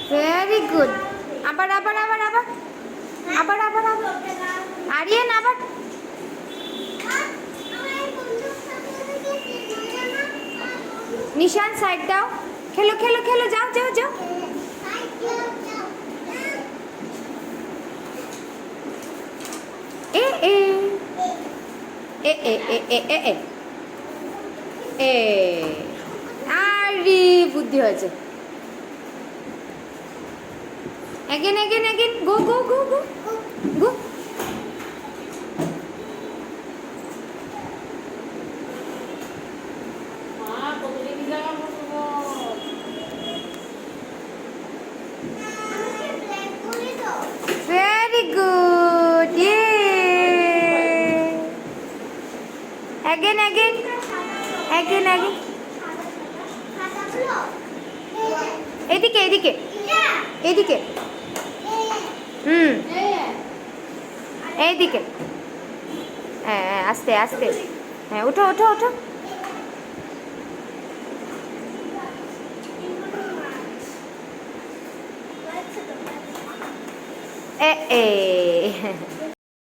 Very good. আবার আবার আবার আবার আবার আবার আবার আরিয়ান আবার। নিশান সাইড দাও। খেলো খেলো খেলো, যাও যাও যাও। এ এ এ এ এ এ এ এ এ আরে বুদ্ধি হয়েছে। Again, again, again. Go, go, go, go. Go. Very good. Yay. Again, again. Again, again. এদিকে এদিকে এদিকে। এইদিকে। হ্যাঁ আস্তে আস্তে। হ্যাঁ ওঠো ওঠো ওঠো। এ এ